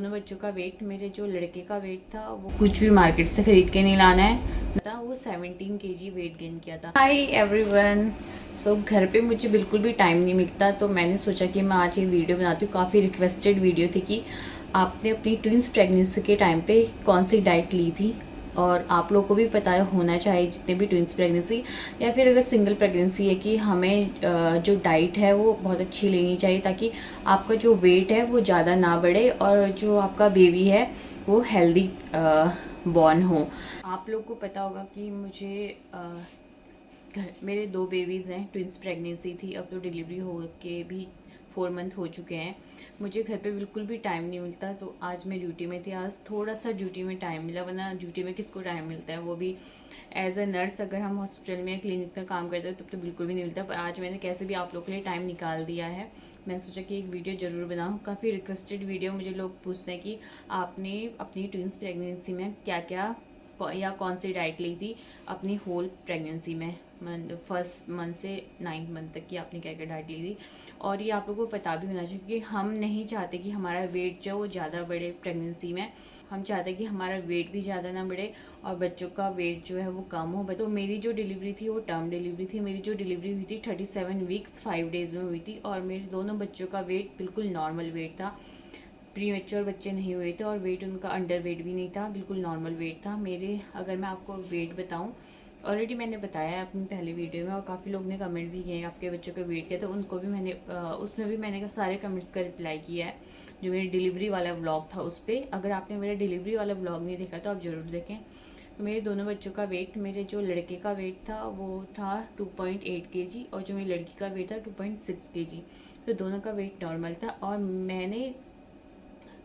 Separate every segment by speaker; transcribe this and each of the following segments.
Speaker 1: दोनों बच्चों का वेट, मेरे जो लड़के का वेट था वो कुछ भी मार्केट से खरीद के नहीं लाना है था, वो 17 kg वेट गेन किया था। Hi everyone. सो घर पे मुझे बिल्कुल भी टाइम नहीं मिलता, तो मैंने सोचा कि मैं आज ये वीडियो बनाती हूँ। काफ़ी रिक्वेस्टेड वीडियो थी कि आपने अपनी ट्विंस प्रेगनेंसी के टाइम पे कौन सी डाइट ली थी, और आप लोगों को भी पता होना चाहिए जितने भी ट्विंस प्रेगनेंसी या फिर अगर सिंगल प्रेगनेंसी है कि हमें जो डाइट है वो बहुत अच्छी लेनी चाहिए, ताकि आपका जो वेट है वो ज़्यादा ना बढ़े और जो आपका बेबी है वो हेल्दी बॉर्न हो। आप लोग को पता होगा कि मुझे घर मेरे 2 बेबीज़ हैं, ट्विंस प्रेगनेंसी थी, अब तो डिलीवरी हो के भी 4 मंथ हो चुके हैं। मुझे घर पे बिल्कुल भी टाइम नहीं मिलता, तो आज मैं ड्यूटी में थी। आज थोड़ा सा ड्यूटी में टाइम मिला, वरना ड्यूटी में किसको टाइम मिलता है, वो भी एज अ नर्स। अगर हम हॉस्पिटल में क्लिनिक में काम करते हैं तब तो बिल्कुल भी नहीं मिलता, पर आज मैंने कैसे भी आप लोग के लिए टाइम निकाल दिया है। मैंने सोचा कि एक वीडियो ज़रूर बनाऊँ। काफ़ी रिक्वेस्टेड वीडियो, मुझे लोग पूछते हैं कि आपने अपनी ट्विंस प्रेगनेंसी में क्या क्या या कौन सी डाइट ली थी अपनी होल प्रेगनेंसी में, फर्स्ट मंथ से 9th मंथ तक की आपने क्या क्या डाइट ली थी। और ये आप लोगों को पता भी होना चाहिए कि हम नहीं चाहते कि हमारा वेट जो वो ज़्यादा बढ़े प्रेगनेंसी में। हम चाहते हैं कि हमारा वेट भी ज़्यादा ना बढ़े और बच्चों का वेट जो है वो कम हो। तो मेरी जो डिलीवरी थी वो टर्म डिलीवरी थी। मेरी जो डिलीवरी हुई थी 37 वीक्स 5 डेज़ में हुई थी, और मेरे दोनों बच्चों का वेट बिल्कुल नॉर्मल वेट था। प्री मेच्योर बच्चे नहीं हुए थे और वेट उनका अंडर वेट भी नहीं था, बिल्कुल नॉर्मल वेट था। मेरे अगर मैं आपको वेट बताऊं, ऑलरेडी मैंने बताया है अपनी पहली वीडियो में, और काफ़ी लोग ने कमेंट भी किए आपके बच्चों का वेट किया, तो उनको भी मैंने उसमें भी मैंने सारे कमेंट्स का रिप्लाई किया है। जो मेरी डिलीवरी वाला व्लॉग था उस पर, अगर आपने मेरा डिलीवरी वाला व्लॉग नहीं देखा तो आप ज़रूर देखें। तो मेरे दोनों बच्चों का वेट, मेरे जो लड़के का वेट था वो था 2.8 kg, और जो मेरी लड़की का वेट था 2.6 kg। तो दोनों का वेट नॉर्मल था, और मैंने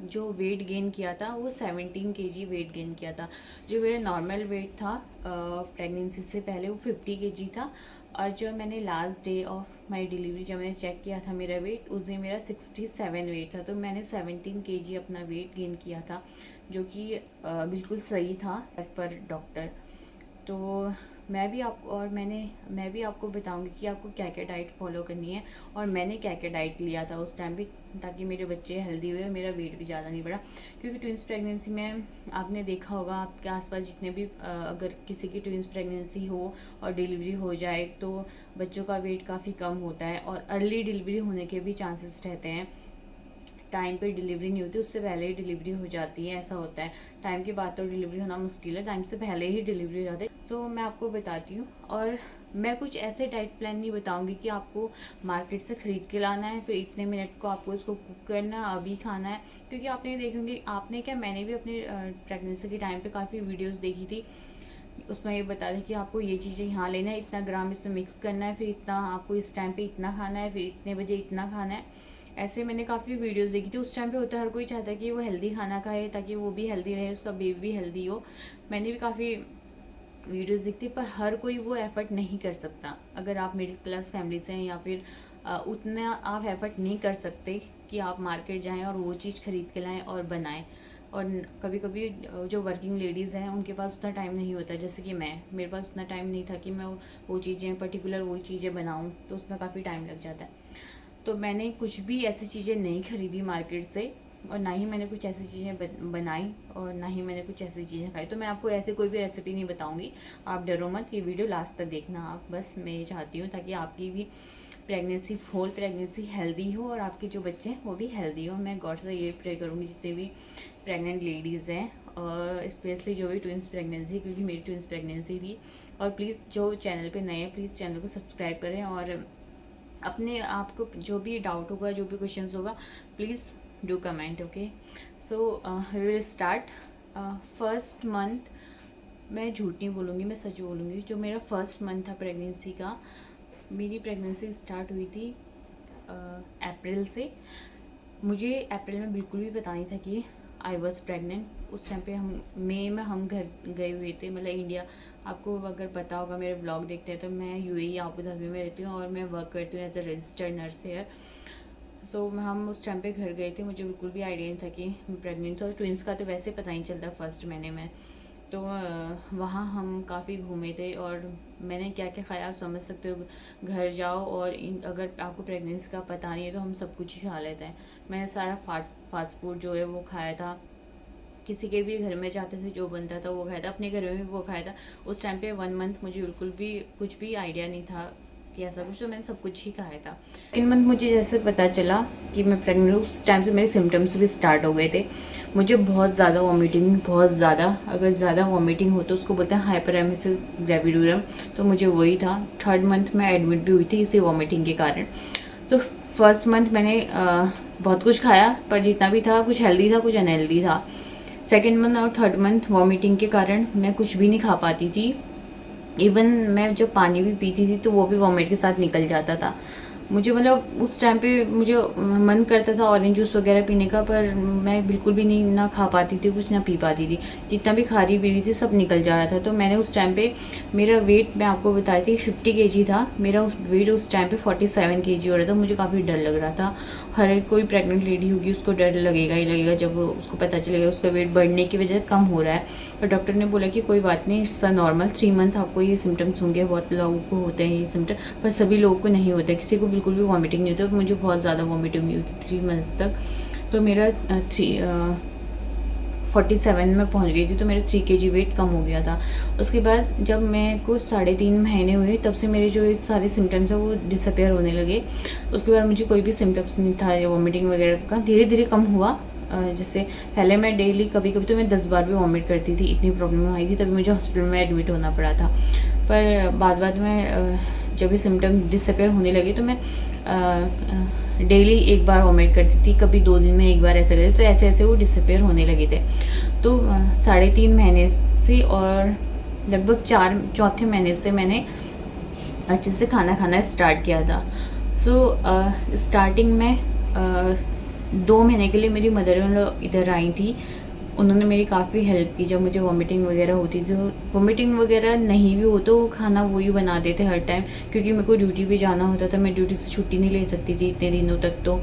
Speaker 1: जो वेट गेन किया था वो 17 kg वेट गेन किया था। जो मेरा नॉर्मल वेट था प्रेगनेंसी से पहले वो 50 kg था, और जो मैंने last day of my delivery जब मैंने चेक किया था मेरा वेट, उस दिन मेरा 67 वेट था। तो मैंने 17 kg अपना वेट गेन किया था, जो कि बिल्कुल सही था एज़ पर डॉक्टर। तो मैं भी आपको बताऊंगी कि आपको क्या क्या डाइट फॉलो करनी है, और मैंने क्या क्या डाइट लिया था उस टाइम पे, ताकि मेरे बच्चे हेल्दी हुए और मेरा वेट भी ज़्यादा नहीं बढ़ा। क्योंकि ट्विंस प्रेगनेंसी में आपने देखा होगा आपके आसपास जितने भी अगर किसी की ट्विंस प्रेगनेंसी हो और डिलीवरी हो जाए तो बच्चों का वेट काफ़ी कम होता है, और अर्ली डिलीवरी होने के भी चांसेस रहते हैं। टाइम पे डिलीवरी नहीं होती, उससे पहले ही डिलीवरी हो जाती है, ऐसा होता है। टाइम के बाद तो डिलीवरी होना मुश्किल है, टाइम से पहले ही डिलीवरी हो जाती है। सो मैं आपको बताती हूँ, और मैं कुछ ऐसे डाइट प्लान नहीं बताऊंगी कि आपको मार्केट से ख़रीद के लाना है, फिर इतने मिनट को आपको इसको कुक करना है, अभी खाना है। क्योंकि आपने देखेंगे, आपने क्या, मैंने भी अपने प्रेगनेंसी के टाइम पे काफ़ी वीडियोस देखी थी, उसमें ये बता दें कि आपको ये चीज़ें यहाँ लेना है, इतना ग्राम इसमें मिक्स करना है, फिर इतना आपको इस टाइम पे इतना खाना है, फिर इतने बजे इतना खाना है। ऐसे मैंने काफ़ी वीडियोस देखी थी। उस टाइम पे होता है हर कोई चाहता है कि वो हेल्दी खाना खाए, ताकि वो भी हेल्दी रहे, उसका बेबी भी हेल्दी हो। मैंने भी काफ़ी वीडियोस देखती, पर हर कोई वो एफर्ट नहीं कर सकता। अगर आप मिडिल क्लास फैमिली से हैं, या फिर उतना आप एफर्ट नहीं कर सकते कि आप मार्केट जाएं और वो चीज़ खरीद के लाएं और बनाएं। और कभी कभी जो वर्किंग लेडीज़ हैं उनके पास उतना टाइम नहीं होता, जैसे कि मेरे पास उतना टाइम नहीं था कि मैं वो चीज़ें पर्टिकुलर वो चीज़ें बनाऊं, तो उसमें काफ़ी टाइम लग जाता है। तो मैंने कुछ भी ऐसी चीज़ें नहीं खरीदी मार्केट से, और ना ही मैंने कुछ ऐसी चीज़ें बनाई, और ना ही मैंने कुछ ऐसी चीज़ें खाई। तो मैं आपको ऐसे कोई भी रेसिपी नहीं बताऊंगी, आप डरो मत, ये वीडियो लास्ट तक देखना आप। बस मैं ये चाहती हूँ ताकि आपकी भी प्रेगनेंसी, होल प्रेगनेंसी हेल्दी हो, और आपके जो बच्चे हैं वो भी हेल्दी हो। मैं गॉड से ये प्रे करूँगी जितने भी प्रेग्नेंट लेडीज़ हैं, और स्पेशली जो भी ट्विंस प्रेगनेंसी, क्योंकि मेरी ट्विंस प्रेगनेंसी थी। और प्लीज़ जो चैनल पे नए हैं प्लीज़ चैनल को सब्सक्राइब करें, और अपने आप को जो भी डाउट होगा, जो भी क्वेश्चंस होगा, please do comment. Okay, so we will start. First month, मैं झूठ नहीं बोलूँगी, मैं सच बोलूँगी। जो मेरा फर्स्ट मंथ था प्रेगनेंसी का, मेरी प्रेगनेंसी स्टार्ट हुई थी अप्रैल से। मुझे अप्रैल में बिल्कुल भी पता नहीं था कि आई वॉज प्रेगनेंट। उस टाइम पे हम मई में हम घर गए हुए थे, मतलब इंडिया। आपको अगर पता होगा, मेरे ब्लॉग देखते हैं, तो मैं यूएई अबू धाबी में रहती हूँ, और मैं वर्क करती हूँ as a registered nurse here. So हम उस टाइम पे घर गए थे, मुझे बिल्कुल भी आइडिया नहीं था कि मैं प्रेगनेंट हूँ। और ट्विंस का तो वैसे पता नहीं चलता फर्स्ट महीने में। तो वहाँ हम काफ़ी घूमे थे और मैंने क्या क्या खाया आप समझ सकते हो। घर जाओ और अगर आपको प्रेगनेंसी का पता नहीं है तो हम सब कुछ ही खा लेते हैं। मैंने सारा फास्ट फूड जो है वो खाया था, किसी के भी घर में जाते थे जो बनता था वो खाया था, अपने घर में भी वो खाया था। उस टाइम पे 1 मंथ मुझे बिल्कुल भी कुछ भी आइडिया नहीं था कि ऐसा कुछ, तो मैंने सब कुछ ही खाया था। 3 मंथ मुझे जैसे पता चला कि मैं प्रेग्नेंट हूँ, उस टाइम से मेरे सिम्टम्स भी स्टार्ट हो गए थे। मुझे बहुत ज़्यादा वॉमिटिंग, बहुत ज़्यादा, अगर ज़्यादा वॉमिटिंग हो तो उसको बोलते हैं हाइपरेमेसिस ग्रेविडोरम, तो मुझे वही था। 3rd मंथ में एडमिट भी हुई थी इसी वॉमिटिंग के कारण। तो 1st मंथ मैंने बहुत कुछ खाया, पर जितना भी था कुछ हेल्दी था कुछ अनहेल्दी था। 2nd मंथ और 3rd मंथ वॉमिटिंग के कारण मैं कुछ भी नहीं खा पाती थी। इवन मैं जब पानी भी पीती थी तो वो भी वॉमिट के साथ निकल जाता था। मुझे मतलब उस टाइम पे मुझे मन करता था ऑरेंज जूस वगैरह पीने का, पर मैं बिल्कुल भी नहीं ना खा पाती थी, कुछ ना पी पाती थी। जितना भी खा रही पी रही थी सब निकल जा रहा था। तो मैंने उस टाइम पे, मेरा वेट मैं आपको बताई थी 50 kg था, मेरा वेट उस टाइम पे 47 kg हो रहा था। मुझे काफ़ी डर लग रहा था। हर कोई प्रेग्नेंट लेडी होगी उसको डर लगेगा ही लगेगा जब उसको पता चलेगा उसका वेट बढ़ने की वजह कम हो रहा है। और डॉक्टर ने बोला कि कोई बात नहीं, इट्स नॉर्मल, 3 मंथ आपको ये सिम्टम्स होंगे। बहुत लोगों को होते हैं ये सिम्टम, पर सभी लोगों को नहीं होते। किसी को बिल्कुल भी वॉमिटिंग नहीं होती, मुझे बहुत ज़्यादा वॉमिटिंग हुई थी 3 मंथ्स तक। तो मेरा 47 में पहुंच गई थी, तो मेरा 3 kg वेट कम हो गया था। उसके बाद जब मैं कुछ 3.5 महीने हुए तब से मेरे जो सारे सिम्टम्स हैं वो डिसअपेयर होने लगे। उसके बाद मुझे कोई भी सिम्टम्स नहीं था वॉमिटिंग वगैरह का, धीरे धीरे कम हुआ। जैसे पहले मैं डेली कभी कभी तो मैं 10 बार भी वॉमिट करती थी, इतनी प्रॉब्लम आई थी, तभी मुझे हॉस्पिटल में एडमिट होना पड़ा था। पर बाद में जब ये सिम्टम डिसअपेयर होने लगे तो मैं डेली 1 बार वॉमिट करती थी, कभी 2 दिन में 1 बार ऐसे करती, तो ऐसे ऐसे वो डिसअपेयर होने लगे थे। तो 3.5 महीने से और लगभग 4 चौथे महीने से मैंने अच्छे से खाना खाना स्टार्ट किया था। स्टार्टिंग में 2 महीने के लिए मेरी मदर इन लॉ इधर आई थी। उन्होंने मेरी काफ़ी हेल्प की जब मुझे वॉमिटिंग वगैरह होती थी। तो वॉमिटिंग वगैरह नहीं भी हो तो खाना वही बना देते हर टाइम, क्योंकि मेरे को ड्यूटी भी जाना होता था। मैं ड्यूटी से छुट्टी नहीं ले सकती थी इतने दिनों तक। तो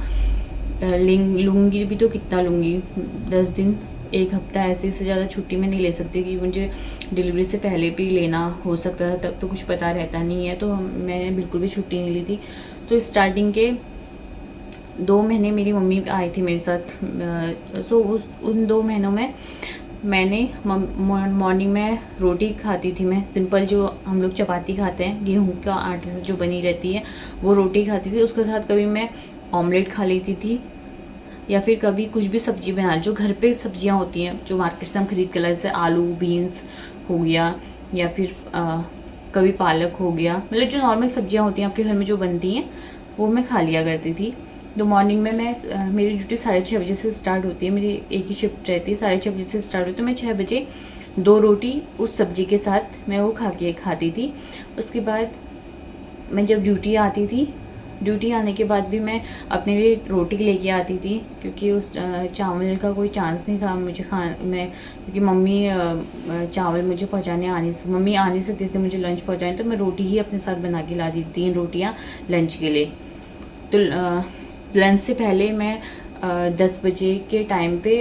Speaker 1: लूँगी भी तो कितना लूँगी, 10 दिन, 1 हफ्ता, ऐसे से ज़्यादा छुट्टी में नहीं ले सकती, कि मुझे डिलीवरी से पहले भी लेना हो सकता था, तब तो कुछ पता रहता नहीं है। तो मैंने बिल्कुल भी छुट्टी नहीं ली थी। तो स्टार्टिंग के 2 महीने मेरी मम्मी आई थी मेरे साथ। उन 2 महीनों में मैंने मॉर्निंग में रोटी खाती थी। मैं सिंपल जो हम लोग चपाती खाते हैं गेहूं का आटे से जो बनी रहती है, वो रोटी खाती थी। उसके साथ कभी मैं ऑमलेट खा लेती थी, या फिर कभी कुछ भी सब्जी बना ली, जो घर पे सब्जियां होती हैं जो मार्केट से हम खरीद कर लाए, जैसे आलू बीन्स हो गया, या फिर कभी पालक हो गया, मतलब जो नॉर्मल सब्जियां होती हैं आपके घर में जो बनती हैं वो मैं खा लिया करती थी। तो मॉर्निंग में मैं मेरी ड्यूटी 6:30 बजे से स्टार्ट होती है, मेरी एक ही शिफ्ट रहती है, 6:30 बजे से स्टार्ट होती है। तो मैं 6 बजे 2 रोटी उस सब्जी के साथ मैं वो खाती थी। उसके बाद मैं जब ड्यूटी आती थी, ड्यूटी आने के बाद भी मैं अपने लिए रोटी लेके आती थी, क्योंकि उस चावल का कोई चांस नहीं था मुझे मैं, क्योंकि मम्मी चावल मुझे मम्मी आ नहीं सकती थी मुझे लंच पहुँचाने, तो मैं रोटी ही अपने साथ बना के ला दी, 3 रोटियाँ लंच के लिए। तो लंच से पहले मैं 10 बजे के टाइम पे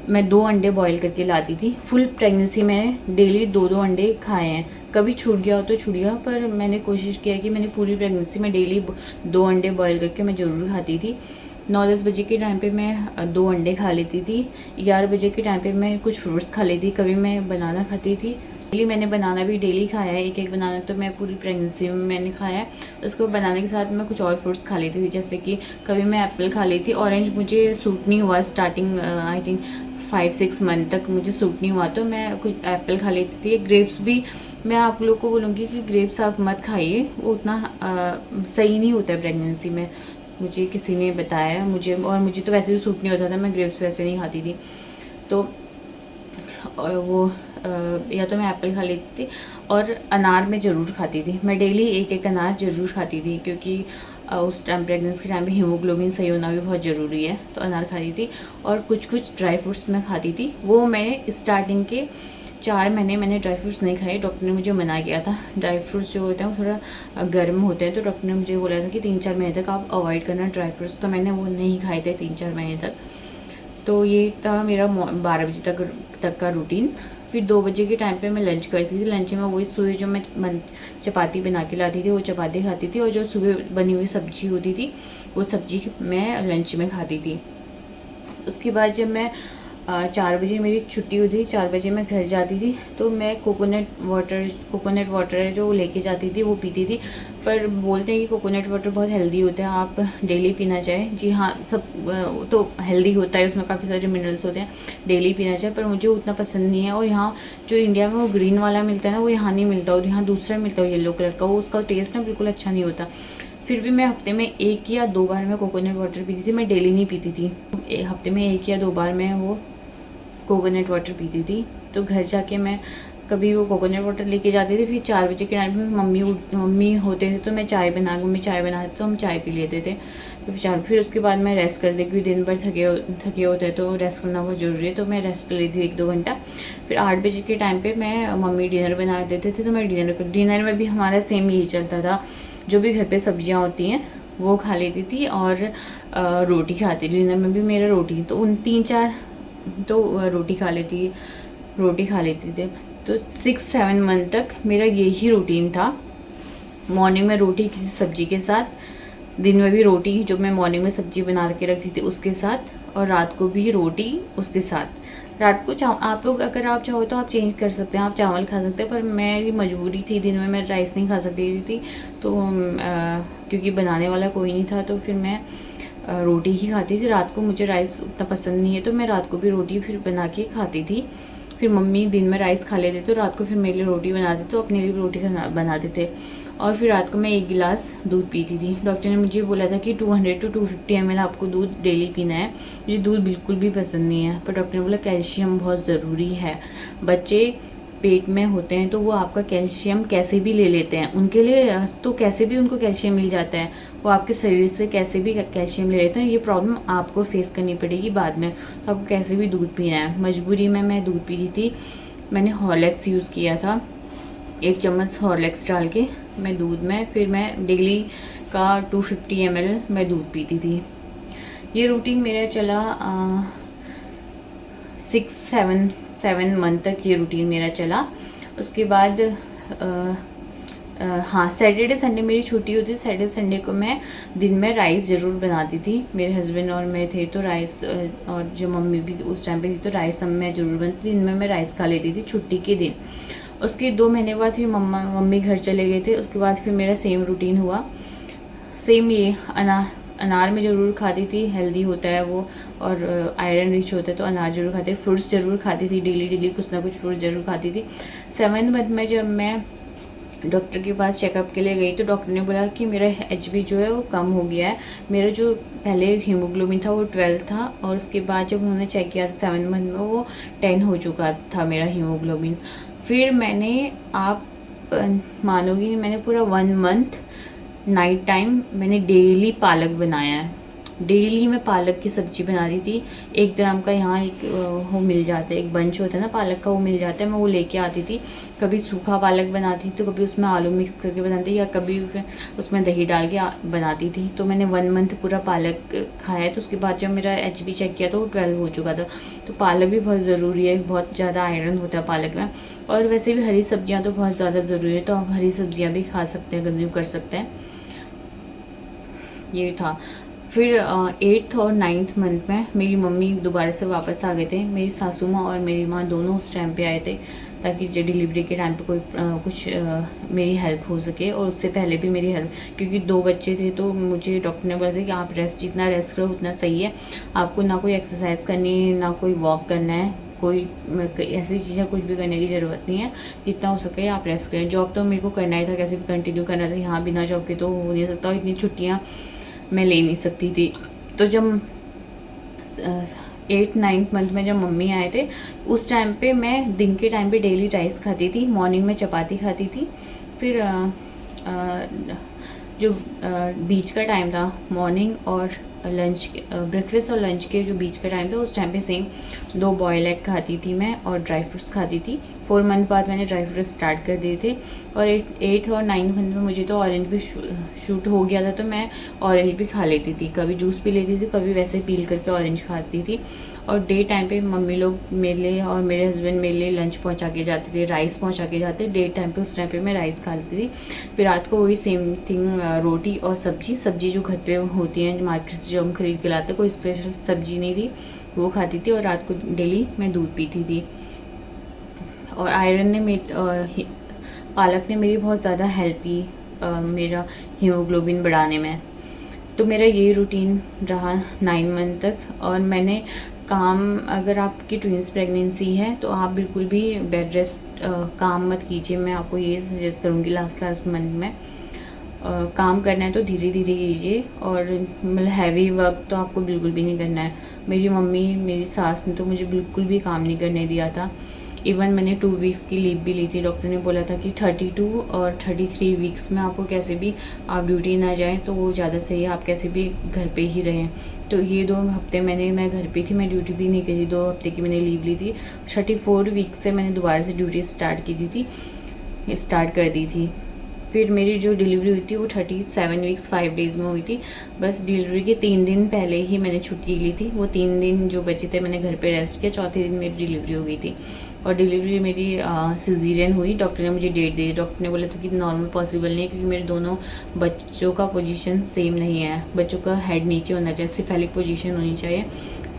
Speaker 1: मैं 2 अंडे बॉईल करके लाती थी। फुल प्रेगनेंसी में डेली 2-2 अंडे खाए हैं। कभी छूट गया हो तो छूट गया, पर मैंने कोशिश किया कि मैंने पूरी प्रेगनेंसी में डेली 2 अंडे बॉईल करके मैं ज़रूर खाती थी। 9-10 बजे के टाइम पे मैं 2 अंडे खा लेती थी। 11 बजे के टाइम पे मैं कुछ फ्रूट्स खा लेती, कभी मैं बनाना खाती थी। डेली मैंने बनाना भी डेली खाया है, एक बनाना तो मैं पूरी प्रेगनेंसी में मैंने खाया है। उसको बनाने के साथ मैं कुछ और फ्रूट्स खा लेती थी, जैसे कि कभी मैं एप्पल खा लेती। ऑरेंज मुझे सूट नहीं हुआ स्टार्टिंग, आई थिंक 5-6 मंथ तक मुझे सूट नहीं हुआ, तो मैं कुछ एप्पल खा लेती थी। ग्रेप्स भी मैं आप लोग को बोलूँगी कि ग्रेप्स आप मत खाइए, वो उतना सही नहीं होता है प्रेगनेंसी में, मुझे किसी ने बताया। मुझे तो वैसे भी सूट नहीं होता था, मैं ग्रेप्स वैसे नहीं खाती थी। तो वो या तो मैं एप्पल खा लेती थी, और अनार मैं ज़रूर खाती थी। मैं डेली एक अनार ज़रूर खाती थी, क्योंकि उस टाइम प्रेगनेंसी के टाइम पे हीमोग्लोबिन सही होना भी बहुत ज़रूरी है, तो अनार खाती थी। और कुछ ड्राई फ्रूट्स मैं खाती थी। वो मैंने स्टार्टिंग के 4 महीने मैंने ड्राई फ्रूट्स नहीं खाए, डॉक्टर ने मुझे मना किया था। ड्राई फ्रूट्स जो होते हैं वो थोड़ा गर्म होते हैं, तो डॉक्टर ने मुझे बोला था कि 3-4 महीने तक आप अवॉइड करना ड्राई फ्रूट्स। तो मैंने वो नहीं खाए थे 3-4 महीने तक। तो ये था मेरा 12 बजे तक का रूटीन। फिर 2 बजे के टाइम पे मैं लंच करती थी। लंच में वही सुबह जो मैं चपाती बना के लाती थी वो चपाती खाती थी, और जो सुबह बनी हुई सब्जी होती थी वो सब्जी मैं लंच में खाती थी। उसके बाद जब मैं 4 बजे मेरी छुट्टी होती थी, 4 बजे मैं घर जाती थी, तो मैं कोकोनट वाटर है जो लेके जाती थी वो पीती थी। पर बोलते हैं कि कोकोनट वाटर बहुत हेल्दी होता है, आप डेली पीना चाहें। जी हाँ, सब तो हेल्दी होता है, उसमें काफ़ी सारे मिनरल्स होते हैं, डेली पीना चाहिए। पर मुझे उतना पसंद नहीं है। और यहाँ जो इंडिया में वो ग्रीन वाला मिलता है ना, वो यहाँ नहीं मिलता, और यहाँ दूसरा मिलता है येलो कलर का, वो उसका टेस्ट ना बिल्कुल अच्छा नहीं होता। फिर भी मैं हफ्ते में 1 या 2 बार मैं कोकोनट वाटर पीती थी, मैं डेली नहीं पीती थी। हफ्ते में 1 या 2 बार मैं वो कोकोनट वाटर पीती थी। तो घर जाके मैं कभी वो कोकोनट वाटर लेके जाती थी। फिर 4 बजे के टाइम में मम्मी होते थे तो मैं मम्मी चाय बनाते तो हम चाय पी लेते थे। तो फिर उसके बाद मैं रेस्ट कर दी, क्योंकि दिन भर थके होते हैं तो रेस्ट करना बहुत ज़रूरी है। तो मैं रेस्ट कर लेती थी 1-2 घंटा। फिर 8 बजे के टाइम पे मैं मम्मी डिनर बना देते थे, तो मैं डिनर में भी हमारा सेम यही चलता था, जो भी घर पे सब्जियाँ होती हैं वो खा लेती थी, और रोटी खाती थी। डिनर में भी मेरा रोटी, तो उन 3-4 तो रोटी खा लेती थी। तो 6-7 मंथ तक मेरा यही रूटीन था। मॉर्निंग में रोटी किसी सब्जी के साथ, दिन में भी रोटी जो मैं मॉर्निंग में सब्जी बना के रखती थी उसके साथ, और रात को भी रोटी उसके साथ। रात को आप लोग अगर आप चाहो तो आप चेंज कर सकते हैं, आप चावल खा सकते हैं, पर मेरी मजबूरी थी, दिन में मैं राइस नहीं खा सकती थी। तो क्योंकि बनाने वाला कोई नहीं था, तो फिर मैं रोटी ही खाती थी। रात को मुझे राइस उतना पसंद नहीं है, तो मैं रात को भी रोटी फिर बना के खाती थी। फिर मम्मी दिन में राइस खा लेते तो रात को फिर मेरे लिए रोटी बनाते, तो अपने लिए भी रोटी बनाते थे। और फिर रात को मैं 1 गिलास दूध पीती थी। डॉक्टर ने मुझे बोला था कि 200 to 250 ml आपको दूध डेली पीना है। मुझे दूध बिल्कुल भी पसंद नहीं है, पर डॉक्टर ने बोला कैल्शियम बहुत ज़रूरी है। बच्चे पेट में होते हैं तो वो आपका कैल्शियम कैसे भी ले लेते हैं, उनके लिए तो कैसे भी उनको कैल्शियम मिल जाता है, वो आपके शरीर से कैसे भी कैल्शियम ले लेते हैं। ये प्रॉब्लम आपको फेस करनी पड़ेगी बाद में, तो आपको कैसे भी दूध पीना है। मजबूरी में मैं दूध पीती थी। मैंने हॉर्लिक्स यूज़ किया था, 1 चम्मच हॉर्लिक्स डाल के मैं दूध में, फिर मैं डेली का 250 ml मैं दूध पीती थी। ये रूटीन मेरा चला 6-7 मंथ तक ये रूटीन मेरा चला। उसके बाद हाँ, सैटरडे संडे मेरी छुट्टी होती थी। सैटरडे संडे को मैं दिन में राइस ज़रूर बनाती थी। मेरे हस्बैंड और मैं थे तो राइस, और जो मम्मी भी उस टाइम पे थी तो राइस सब मैं ज़रूर बनती। दिन में मैं राइस खा लेती थी छुट्टी के दिन। उसके 2 महीने बाद फिर मम्मी घर चले गए थे। उसके बाद फिर मेरा सेम रूटीन हुआ। सेम ये अनार में ज़रूर खाती थी, हेल्दी होता है वो, और आयरन रिच होता है, तो अनार ज़रूर खाती थी। फ्रूट्स ज़रूर खाती थी, डेली कुछ ना कुछ फ्रूट ज़रूर खाती थी। 7th मंथ में जब मैं डॉक्टर के पास चेकअप के लिए गई तो डॉक्टर ने बोला कि मेरा HB जो है वो कम हो गया है। मेरा जो पहले हीमोग्लोबिन था वो 12 था, और उसके बाद जब उन्होंने चेक किया था 7 मंथ में वो 10 हो चुका था मेरा हीमोग्लोबिन। फिर मैंने, आप मानोगी नहीं, मैंने पूरा 1 मंथ नाइट टाइम मैंने डेली पालक बनाया है। डेली मैं पालक की सब्ज़ी बना रही थी। 1 ग्राम का यहाँ एक वो मिल जाता है, एक बंच होता है ना पालक का, वो मिल जाता है, मैं वो लेके आती थी। कभी सूखा पालक बनाती तो कभी उसमें आलू मिक्स करके बनाती, या कभी उसमें दही डाल के बनाती थी। तो मैंने 1 मंथ पूरा पालक खाया है। तो उसके बाद जब मेरा HB चेक किया तो वो 12 हो चुका था। तो पालक भी बहुत ज़रूरी है, बहुत ज़्यादा आयरन होता है पालक में। और वैसे भी हरी सब्जियाँ तो बहुत ज़्यादा ज़रूरी है, तो आप हरी सब्जियाँ भी खा सकते हैं, कंज्यूम कर सकते हैं। ये था। फिर 8th और 9th मंथ में मेरी मम्मी दोबारा से वापस आ गए थे। मेरी सासू माँ और मेरी माँ दोनों उस टाइम पे आए थे, ताकि जो डिलीवरी के टाइम पे कोई कुछ मेरी हेल्प हो सके, और उससे पहले भी मेरी हेल्प, क्योंकि 2 बच्चे थे। तो मुझे डॉक्टर ने बोला था कि आप जितना रेस्ट करो उतना सही है। आपको ना कोई एक्सरसाइज करनी है, ना कोई वॉक करना है, कोई ऐसी चीज़ें कुछ भी करने की ज़रूरत नहीं है। जितना हो सके आप रेस्ट करें। जॉब तो मेरे को करना ही था, कैसे भी कंटिन्यू करना था। यहाँ बिना जॉब के तो हो नहीं सकता, इतनी छुट्टियाँ मैं ले नहीं सकती थी। तो जब 8-9 मंथ में जब मम्मी आए थे, उस टाइम पे मैं दिन के टाइम पे डेली राइस खाती थी, मॉर्निंग में चपाती खाती थी। फिर जो बीच का टाइम था, मॉर्निंग और लंच, ब्रेकफास्ट और लंच के जो बीच का टाइम था, उस टाइम पे सेम 2 बॉयल एग खाती थी मैं, और ड्राई फ्रूट्स खाती थी। 4 मंथ बाद मैंने ड्राई फ्रूट स्टार्ट कर दिए थे। और 8th और 9th मंथ में मुझे तो ऑरेंज भी शूट हो गया था, तो मैं ऑरेंज भी खा लेती थी, कभी जूस पी लेती थी, कभी वैसे पील करके ऑरेंज खाती थी। और डे टाइम पे मम्मी लोग मेरे लिए और मेरे हस्बैंड मेरे लिए लंच पहुंचा के जाते थे, राइस पहुंचा के जाते। डे टाइम पे उस टाइम पे मैं राइस खा लेती थी। फिर रात को वही सेम थिंग, रोटी और सब्जी जो घर पे होती हैं, मार्केट से जो हम खरीद के लाते, कोई स्पेशल सब्जी नहीं थी, वो खाती थी। और रात को डेली मैं दूध पीती थी। और आयरन ने पालक ने मेरी बहुत ज़्यादा हेल्प की मेरा हीमोग्लोबिन बढ़ाने में। तो मेरा ये रूटीन रहा 9 मंथ तक। और मैंने काम, अगर आपकी ट्विंस प्रेगनेंसी है तो आप बिल्कुल भी बेड रेस्ट काम मत कीजिए। मैं आपको ये सजेस्ट करूँगी लास्ट मंथ में काम करना है तो धीरे धीरे कीजिए। और मतलब हैवी वर्क तो आपको बिल्कुल भी नहीं करना है। मेरी मम्मी, मेरी सास ने तो मुझे बिल्कुल भी काम नहीं करने दिया था। इवन मैंने 2 वीक्स की लीव भी ली थी। डॉक्टर ने बोला था कि 32 और 33 वीक्स में आपको कैसे भी आप ड्यूटी ना जाएं तो वो ज़्यादा सही है, आप कैसे भी घर पे ही रहें। तो ये 2 हफ्ते मैं घर पे थी, मैं ड्यूटी भी नहीं करी। 2 हफ्ते की मैंने लीव ली थी। 34 वीक से मैंने दोबारा से ड्यूटी स्टार्ट कर दी थी। फिर मेरी जो डिलीवरी हुई थी वो 37 वीक्स 5 डेज़ में हुई थी। बस डिलीवरी के 3 दिन पहले ही मैंने छुट्टी ली थी। वो 3 दिन जो बचे थे मैंने घर पे रेस्ट किया। चौथे दिन मेरी डिलीवरी हो गई थी। और डिलीवरी मेरी सिजेरियन हुई। डॉक्टर ने मुझे डेट दी। डॉक्टर ने बोला था कि नॉर्मल पॉसिबल नहीं है, क्योंकि मेरे दोनों बच्चों का पोजीशन सेम नहीं है। बच्चों का हेड नीचे होना चाहिए, सिफेलिक पोजीशन होनी चाहिए।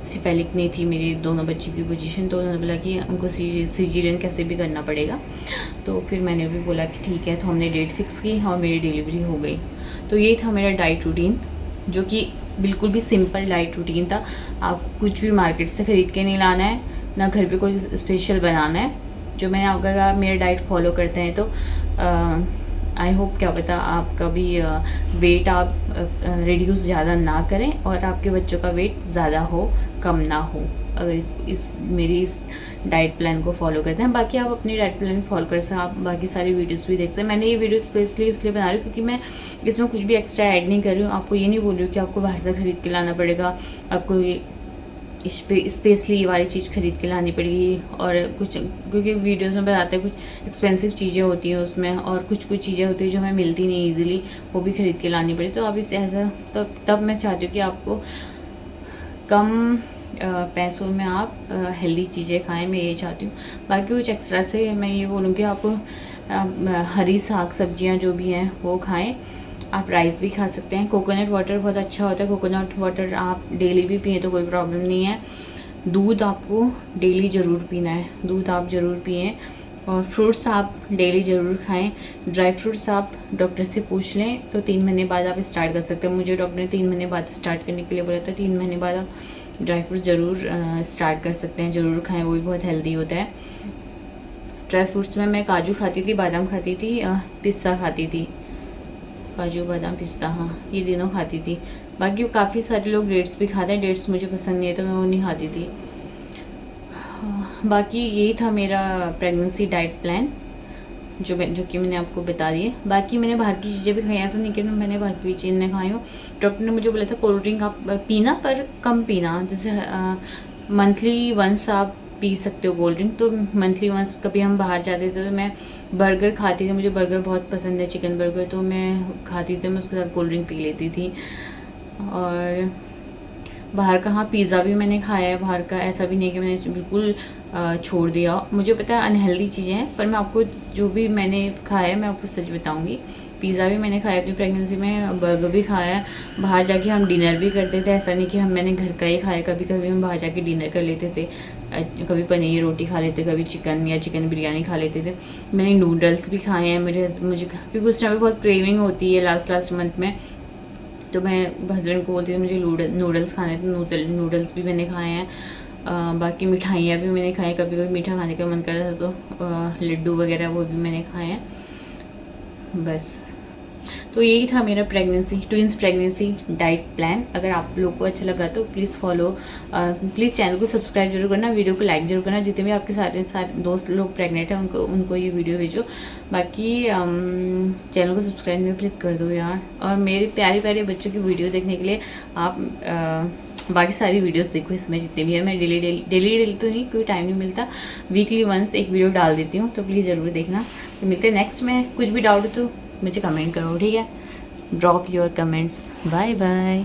Speaker 1: सिफेलिक नहीं थी मेरी दोनों बच्चों की पोजीशन। तो उन्होंने बोला कि उनको सिजेरियन कैसे भी करना पड़ेगा। तो फिर मैंने भी बोला कि ठीक है। तो हमने डेट फिक्स की और मेरी डिलीवरी हो गई। तो ये था मेरा डाइट रूटीन, जो कि बिल्कुल भी सिंपल डाइट रूटीन था। आपको कुछ भी मार्केट से ख़रीद के नहीं लाना है, ना घर पे कोई स्पेशल बनाना है। जो मैंने, अगर आप मेरा डाइट फॉलो करते हैं तो आई होप, क्या पता आपका भी वेट आप रिड्यूस ज़्यादा ना करें और आपके बच्चों का वेट ज़्यादा हो, कम ना हो, अगर इस डाइट प्लान को फॉलो करते हैं। बाकी आप अपनी डाइट प्लान फॉलो कर सकते हैं। आप बाकी सारी वीडियोस भी देख सकते हैं। मैंने ये वीडियो स्पेशली इसलिए बना रही हूँ क्योंकि मैं इसमें कुछ भी एक्स्ट्रा ऐड नहीं कर रही हूँ। आपको ये नहीं बोल रही हूँ कि आपको बाहर से खरीद के लाना पड़ेगा, आपको स्पेशली ये वाली चीज़ खरीद के लानी पड़ेगी। और कुछ, क्योंकि वीडियोस में बताते हैं कुछ एक्सपेंसिव चीज़ें होती हैं उसमें, और कुछ चीज़ें होती हैं जो हमें मिलती नहीं ईजिली, वो भी खरीद के लानी पड़ी। तो अब इस ऐसा तब मैं चाहती हूँ कि आपको कम पैसों में आप हेल्दी चीज़ें खाएं। मैं ये चाहती हूँ। बाकी कुछ एक्स्ट्रा से मैं ये बोलूँगी, आप हरी साग सब्जियाँ जो भी हैं वो खाएं। आप राइस भी खा सकते हैं। कोकोनट वाटर बहुत अच्छा होता है। कोकोनट वाटर आप डेली भी पिए तो कोई प्रॉब्लम नहीं है। दूध आपको डेली ज़रूर पीना है, दूध आप ज़रूर पिएं। और फ्रूट्स आप डेली ज़रूर खाएं। ड्राई फ्रूट्स आप डॉक्टर से पूछ लें तो 3 महीने बाद आप स्टार्ट कर सकते हैं। मुझे डॉक्टर ने 3 महीने बाद स्टार्ट करने के लिए बोला था। 3 महीने बाद आप ड्राई फ्रूट ज़रूर स्टार्ट कर सकते हैं, ज़रूर खाएं, वो भी बहुत हेल्दी होता है। ड्राई फ्रूट्स में मैं काजू खाती थी, बादाम खाती थी, पिस्ता खाती थी। काजू बादाम पिस्ता, हाँ, ये तीनों खाती थी। बाकी काफ़ी सारे लोग डेट्स भी खाते हैं। डेट्स मुझे पसंद नहीं है तो मैं वो नहीं खाती थी। बाकी यही था मेरा प्रेगनेंसी डाइट प्लान, जो कि मैंने आपको बता दिए। बाकी मैंने बाहर की चीज़ें भी खाई, ऐसा नहीं कि मैंने बाहर की चीज़ें नहीं खाई हूँ। डॉक्टर ने मुझे बोला था कोल्ड ड्रिंक आप पीना, पर कम पीना। जैसे मंथली वंस आप पी सकते हो कोल्ड ड्रिंक। तो मंथली वंस कभी हम बाहर जाते थे तो मैं बर्गर खाती थी। मुझे बर्गर बहुत पसंद है, चिकन बर्गर, तो मैं खाती थी। मैं उसके साथ कोल्ड ड्रिंक पी लेती थी। और बाहर का, हाँ, पिज़्ज़ा भी मैंने खाया है बाहर का। ऐसा भी नहीं कि मैंने बिल्कुल छोड़ दिया। मुझे पता है अनहेल्दी चीज़ें हैं, पर मैं आपको जो भी मैंने खाया है मैं आपको सच बताऊँगी। पिज़्ज़ा भी मैंने खाया अपनी प्रेगनेंसी में, बर्गर भी खाया है। बाहर जाके हम डिनर भी करते थे, ऐसा नहीं कि मैंने घर का ही खाया। कभी कभी हम बाहर जाके डिनर कर लेते थे। कभी पनीर रोटी खा लेते, कभी चिकन या चिकन बिरयानी खा लेते थे। मैंने नूडल्स भी खाए हैं। मुझे क्योंकि उस टाइम बहुत क्रेविंग होती है लास्ट मंथ में, तो मैं हस्बैंड को बोलती थी मुझे नूडल्स खाने थे। नूडल्स भी मैंने खाए हैं। बाकी मिठाइयाँ भी मैंने खाई। कभी कभी मीठा खाने का मन करता था तो लड्डू वगैरह वो भी मैंने खाए हैं। बस, तो यही था मेरा ट्विंस प्रेगनेंसी डाइट प्लान। अगर आप लोग को अच्छा लगा तो प्लीज़ प्लीज़ चैनल को सब्सक्राइब जरूर करना, वीडियो को लाइक जरूर करना। जितने भी आपके सारे दोस्त लोग प्रेग्नेंट हैं उनको ये वीडियो भेजो। बाकी चैनल को सब्सक्राइब में प्लीज़ कर दो यार। और मेरे प्यारे प्यारे बच्चों की वीडियो देखने के लिए आप बाकी सारी वीडियोस देखो इसमें जितने भी है। मैं डेली तो नहीं, कोई टाइम नहीं मिलता, वीकली वंस एक वीडियो डाल देती हूँ, तो प्लीज़ ज़रूर देखना। तो मिलते हैं नेक्स्ट में। कुछ भी डाउट हो तो मुझे कमेंट करो, ठीक है? Drop your comments. Bye bye.